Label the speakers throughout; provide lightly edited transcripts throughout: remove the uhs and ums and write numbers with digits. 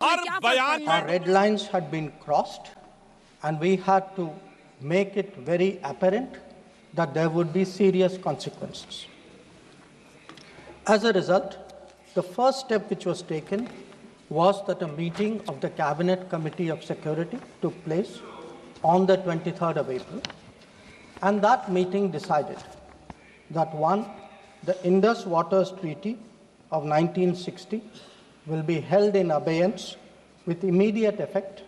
Speaker 1: Our red lines had been crossed, and we had to make it very apparent that there would be serious consequences. As a result, the first step which was taken was that a meeting of the Cabinet Committee of Security took place on the 23rd of April, and that meeting decided that one, the Indus Waters Treaty of 1960 will be held in abeyance with immediate effect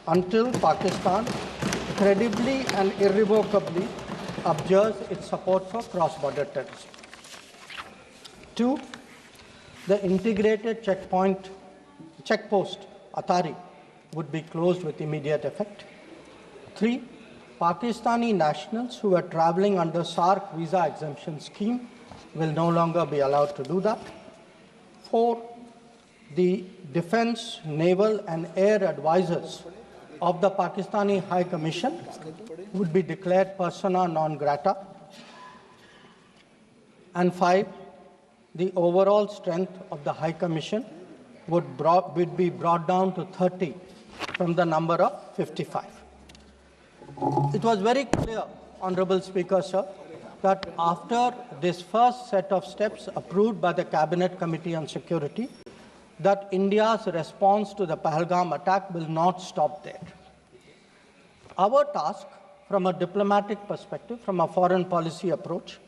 Speaker 1: until Pakistan credibly and irrevocably abjures its support for cross-border terrorism. Two, the integrated checkpost Atari would be closed with immediate effect. Three, Pakistani nationals who are traveling under SARC visa exemption scheme will no longer be allowed to do that. Four, the defense, naval and air advisors of the Pakistani High Commission would be declared persona non grata. And five, the overall strength of the High Commission would be brought down to 30 from the number of 55. It was very clear, Honorable Speaker, sir, that after this first set of steps approved by the Cabinet Committee on Security, that India's response to the Pahalgam attack will not stop there. Our task, from a diplomatic perspective, from a foreign policy approach,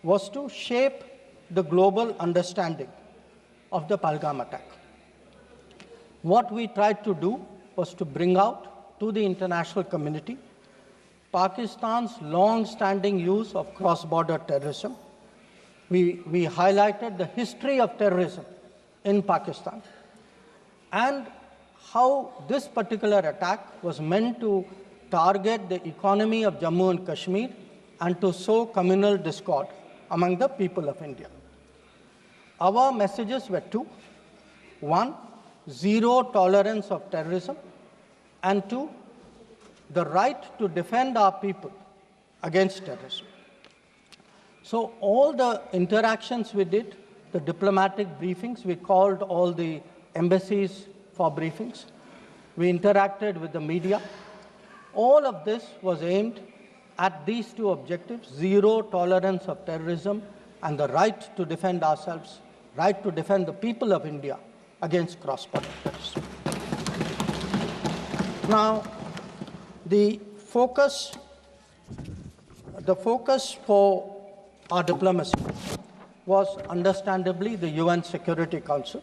Speaker 1: was to shape the global understanding of the Pahalgam attack. What we tried to do was to bring out to the international community Pakistan's long-standing use of cross-border terrorism. We highlighted the history of terrorism in Pakistan and how this particular attack was meant to target the economy of Jammu and Kashmir and to sow communal discord among the people of India. Our messages were two. One, zero tolerance of terrorism, and two, the right to defend our people against terrorism. So all the interactions we did, the diplomatic briefings, we called all the embassies for briefings. We interacted with the media. All of this was aimed at these two objectives: zero tolerance of terrorism and the right to defend ourselves, right to defend the people of India against cross-border terrorism. Now, the focus for our diplomacy was understandably the UN Security Council.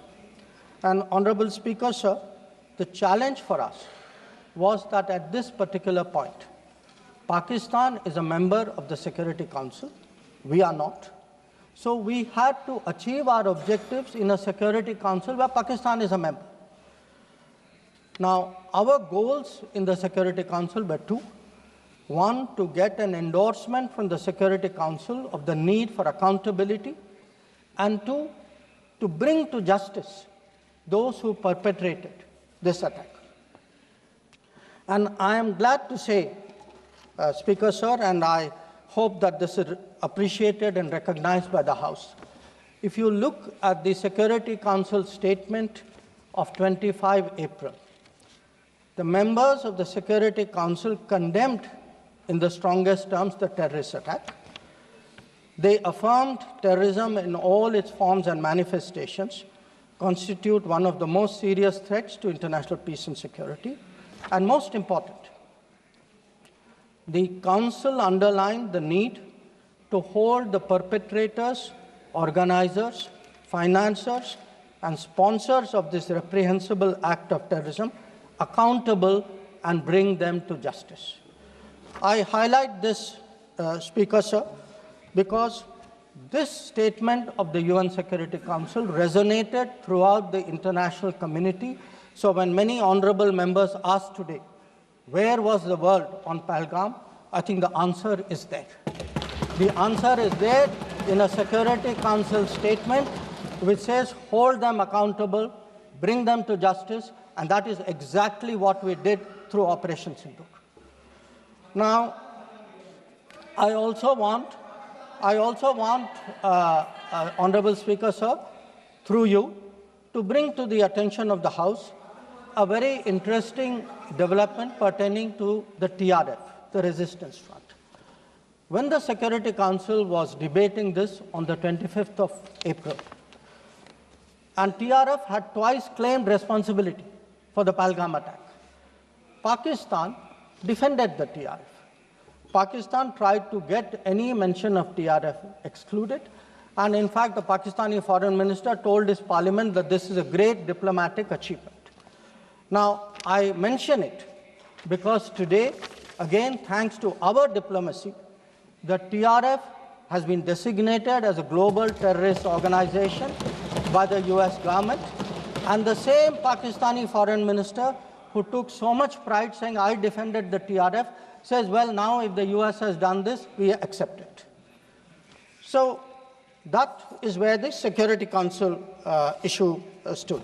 Speaker 1: And Honorable Speaker, sir, the challenge for us was that at this particular point, Pakistan is a member of the Security Council. We are not. So we had to achieve our objectives in a Security Council where Pakistan is a member. Now, our goals in the Security Council were two. One, to get an endorsement from the Security Council of the need for accountability, and two, to bring to justice those who perpetrated this attack. And I am glad to say, Speaker, sir, and I hope that this is appreciated and recognized by the House. If you look at the Security Council statement of 25 April, the members of the Security Council condemned in the strongest terms the terrorist attack. They affirmed terrorism in all its forms and manifestations constitute one of the most serious threats to international peace and security. And most important, the Council underlined the need to hold the perpetrators, organizers, financiers, and sponsors of this reprehensible act of terrorism accountable and bring them to justice. I highlight this, Speaker, sir, because this statement of the UN Security Council resonated throughout the international community. So when many honorable members asked today, where was the world on Pahalgam? I think the answer is there. The answer is there in a Security Council statement which says hold them accountable, bring them to justice, and that is exactly what we did through Operation Sindoor. Now, I also want, Honorable Speaker, sir, through you, to bring to the attention of the House a very interesting development pertaining to the TRF, the Resistance Front. When the Security Council was debating this on the 25th of April, and TRF had twice claimed responsibility for the Pahalgam attack, Pakistan defended the TRF. Pakistan tried to get any mention of TRF excluded, and in fact the Pakistani foreign minister told his parliament that this is a great diplomatic achievement. Now, I mention it because today, again, thanks to our diplomacy, the TRF has been designated as a global terrorist organization by the US government, and the same Pakistani foreign minister who took so much pride saying, I defended the TRF, says, well, now if the US has done this, we accept it. So that is where the Security Council issue stood.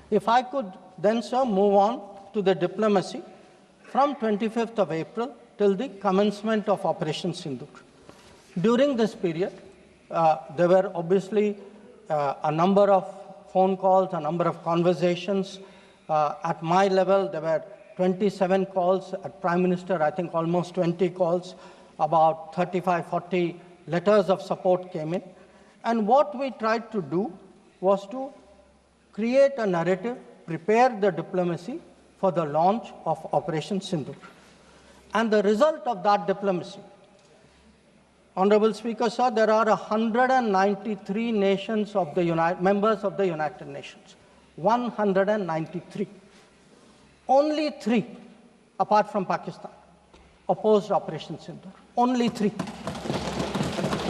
Speaker 1: If I could then, sir, move on to the diplomacy from 25th of April till the commencement of Operation Sindoor. During this period, there were obviously a number of phone calls, a number of conversations. At my level, there were 27 calls. At Prime Minister, I think almost 20 calls. About 35, 40 letters of support came in. And what we tried to do was to create a narrative, prepare the diplomacy for the launch of Operation Sindoor. And the result of that diplomacy, Honorable Speaker, sir, there are 193 nations of the members of the United Nations. 193. Only 3, apart from Pakistan, opposed Operation Sindoor. Only 3.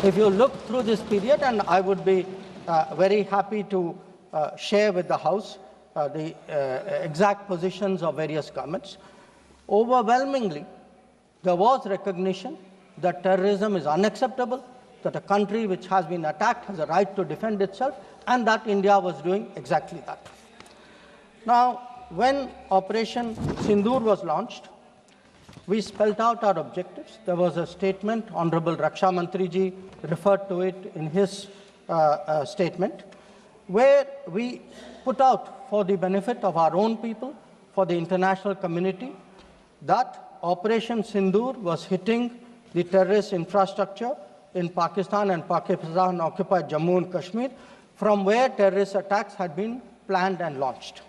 Speaker 1: If you look through this period, and I would be very happy to share with the House the exact positions of various governments, overwhelmingly, there was recognition that terrorism is unacceptable, that a country which has been attacked has a right to defend itself, and that India was doing exactly that. Now, when Operation Sindoor was launched, we spelled out our objectives. There was a statement, Honorable Raksha Mantri ji referred to it in his statement, where we put out for the benefit of our own people, for the international community, that Operation Sindoor was hitting the terrorist infrastructure in Pakistan and Pakistan-occupied Jammu and Kashmir, from where terrorist attacks had been planned and launched.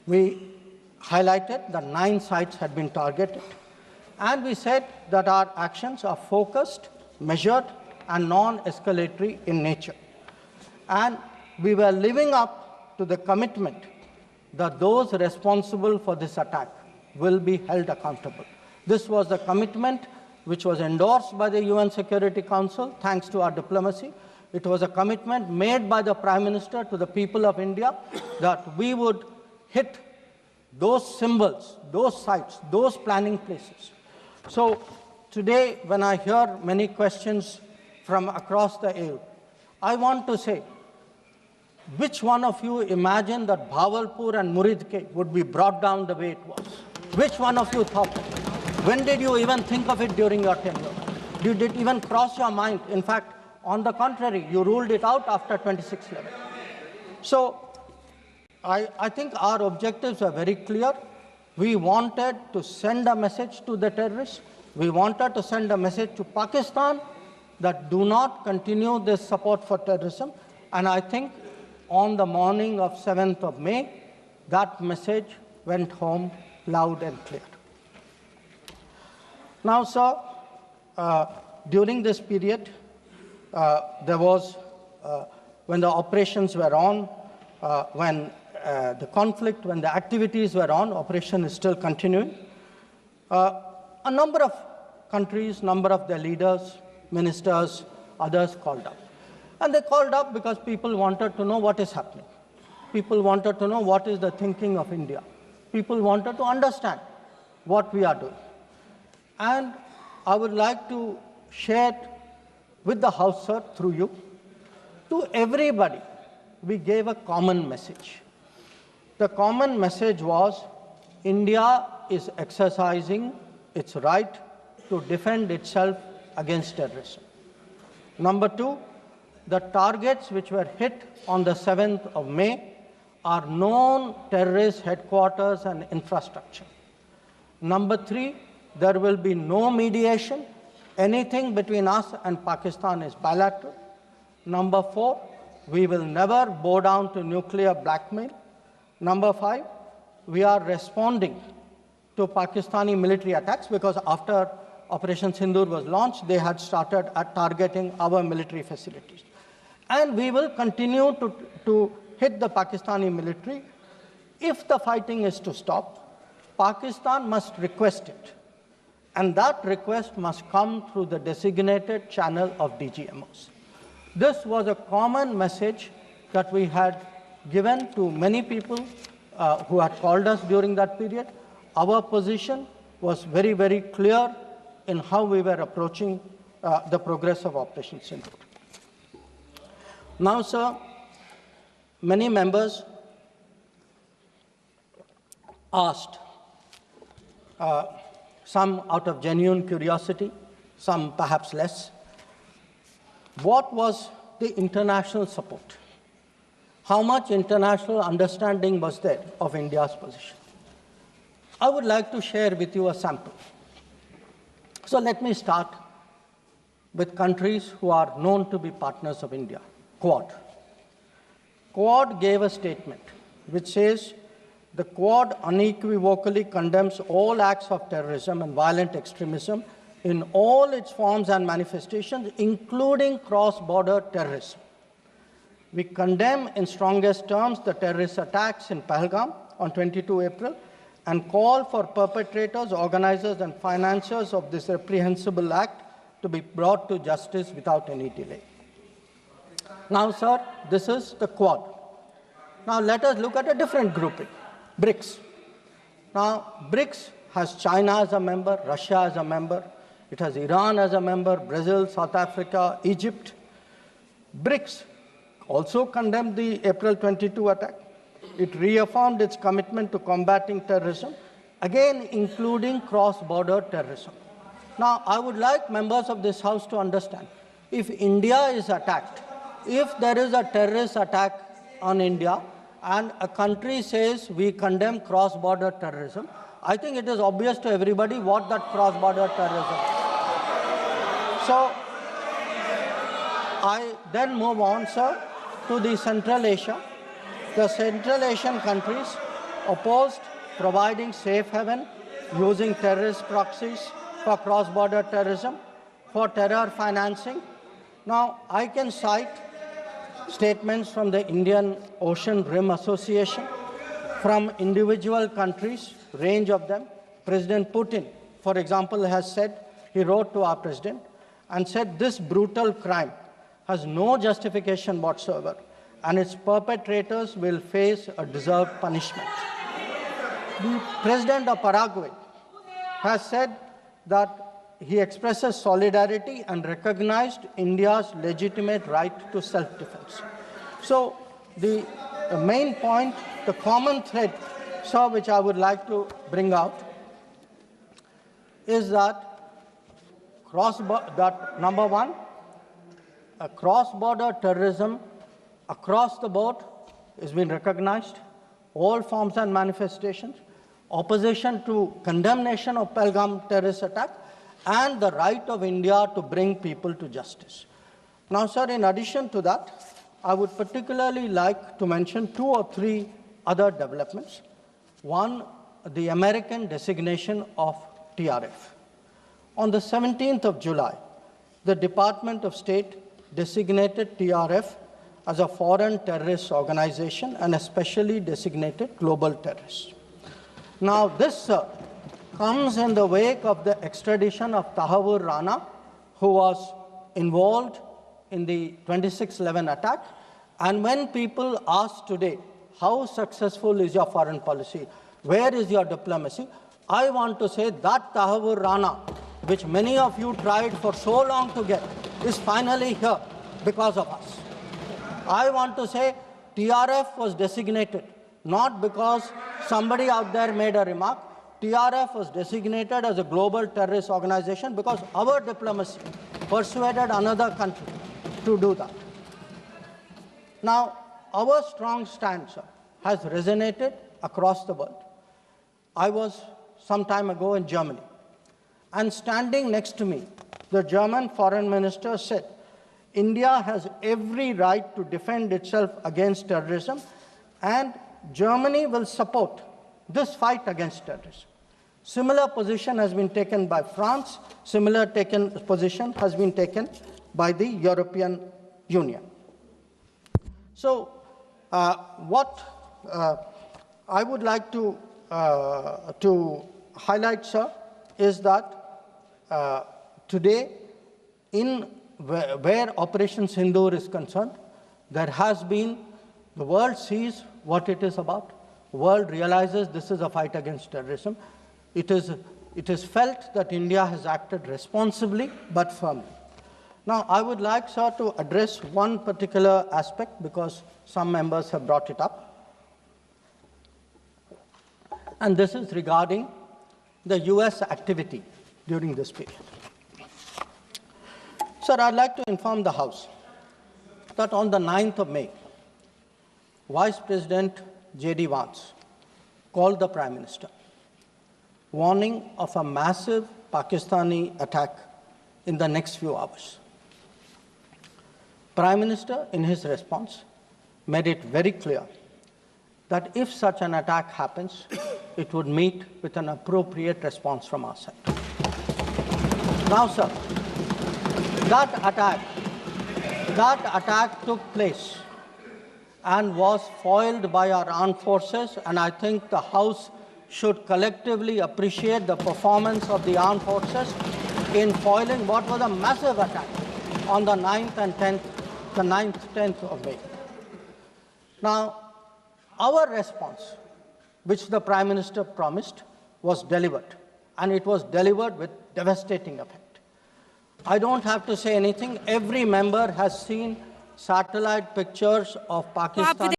Speaker 1: We highlighted that 9 sites had been targeted, and we said that our actions are focused, measured, and non-escalatory in nature. And we were living up to the commitment that those responsible for this attack will be held accountable. This was the commitment which was endorsed by the UN Security Council, thanks to our diplomacy. It was a commitment made by the Prime Minister to the people of India that we would hit those symbols, those sites, those planning places. So today, when I hear many questions from across the aisle, I want to say, which one of you imagined that Bhavalpur and Muridke would be brought down the way it was? Which one of you thought? When did you even think of it during your tenure? Did it even cross your mind? In fact, on the contrary, you ruled it out after 26/11. So I think our objectives are very clear. We wanted to send a message to the terrorists. We wanted to send a message to Pakistan that do not continue this support for terrorism. And I think on the morning of 7th of May, that message went home loud and clear. Now, sir, during this period, there was, when the operations were on, when the conflict, when the activities were on, operation is still continuing. A number of countries, number of their leaders, ministers, others called up. And they called up because people wanted to know what is happening. People wanted to know what is the thinking of India. People wanted to understand what we are doing. And I would like to share with the House, sir, through you, to everybody, we gave a common message. The common message was India is exercising its right to defend itself against terrorism. Number 2, the targets which were hit on the 7th of May are known terrorist headquarters and infrastructure. Number 3, there will be no mediation. Anything between us and Pakistan is bilateral. Number 4, we will never bow down to nuclear blackmail. Number 5, we are responding to Pakistani military attacks because after Operation Sindoor was launched, they had started targeting our military facilities. And we will continue to hit the Pakistani military. If the fighting is to stop, Pakistan must request it. And that request must come through the designated channel of DGMOs. This was a common message that we had given to many people who had called us during that period. Our position was very, very clear in how we were approaching the progress of Operation Sindoor. Now, sir, many members asked, some out of genuine curiosity, some perhaps less, what was the international support? How much international understanding was there of India's position? I would like to share with you a sample. So let me start with countries who are known to be partners of India. Quad. Quad gave a statement which says the Quad unequivocally condemns all acts of terrorism and violent extremism in all its forms and manifestations, including cross-border terrorism. We condemn in strongest terms the terrorist attacks in Pahalgam on 22 April and call for perpetrators, organizers, and financiers of this reprehensible act to be brought to justice without any delay. Now, sir, this is the Quad. Now, let us look at a different grouping, BRICS. Now, BRICS has China as a member, Russia as a member, it has Iran as a member, Brazil, South Africa, Egypt. BRICS also condemned the April 22 attack. It reaffirmed its commitment to combating terrorism, again including cross-border terrorism. Now, I would like members of this House to understand, if India is attacked, if there is a terrorist attack on India and a country says we condemn cross-border terrorism, I think it is obvious to everybody what that cross-border terrorism is. So, I then move on, sir, to the Central Asia. The Central Asian countries opposed providing safe haven using terrorist proxies for cross-border terrorism, for terror financing. Now, I can cite statements from the Indian Ocean Rim Association, from individual countries, range of them. President Putin, for example, has said, he wrote to our president and said this brutal crime has no justification whatsoever and its perpetrators will face a deserved punishment. The president of Paraguay has said that he expresses solidarity and recognized India's legitimate right to self-defense. So the main point, the common thread, sir, which I would like to bring out is that number one, cross-border terrorism across the board has been recognized, all forms and manifestations, opposition to condemnation of Pahalgam terrorist attack, and the right of India to bring people to justice. Now, sir, in addition to that, I would particularly like to mention 2 or 3 other developments. One, the American designation of TRF. On the 17th of July, the Department of State designated TRF as a foreign terrorist organization and a specially designated global terrorist. Now, this comes in the wake of the extradition of Tahawur Rana, who was involved in the 26/11 attack. And when people ask today, how successful is your foreign policy? Where is your diplomacy? I want to say that Tahawur Rana, which many of you tried for so long to get, is finally here because of us. I want to say TRF was designated not because somebody out there made a remark. TRF was designated as a global terrorist organization because our diplomacy persuaded another country to do that. Now, our strong stance has resonated across the world. I was some time ago in Germany, and standing next to me, the German foreign minister said, India has every right to defend itself against terrorism, and Germany will support this fight against terrorism. Similar position has been taken by France. Similar position has been taken by the European Union. So, what I would like to highlight, sir, is that today, where Operation Sindoor is concerned, there has been, the world sees what it is about. The world realizes this is a fight against terrorism. It is felt that India has acted responsibly but firmly. Now, I would like, sir, to address one particular aspect because some members have brought it up. And this is regarding the US activity during this period. Sir, I'd like to inform the House that on the 9th of May, Vice President J.D. Vance called the Prime Minister, warning of a massive Pakistani attack in the next few hours. Prime Minister, in his response, made it very clear that if such an attack happens, it would meet with an appropriate response from our side. Now, sir, that attack took place and was foiled by our armed forces, and I think the House should collectively appreciate the performance of the armed forces in foiling what was a massive attack on the 9th and 10th of May. Now, our response, which the Prime Minister promised, was delivered, and it was delivered with devastating effect. I don't have to say anything. Every member has seen satellite pictures of Pakistan.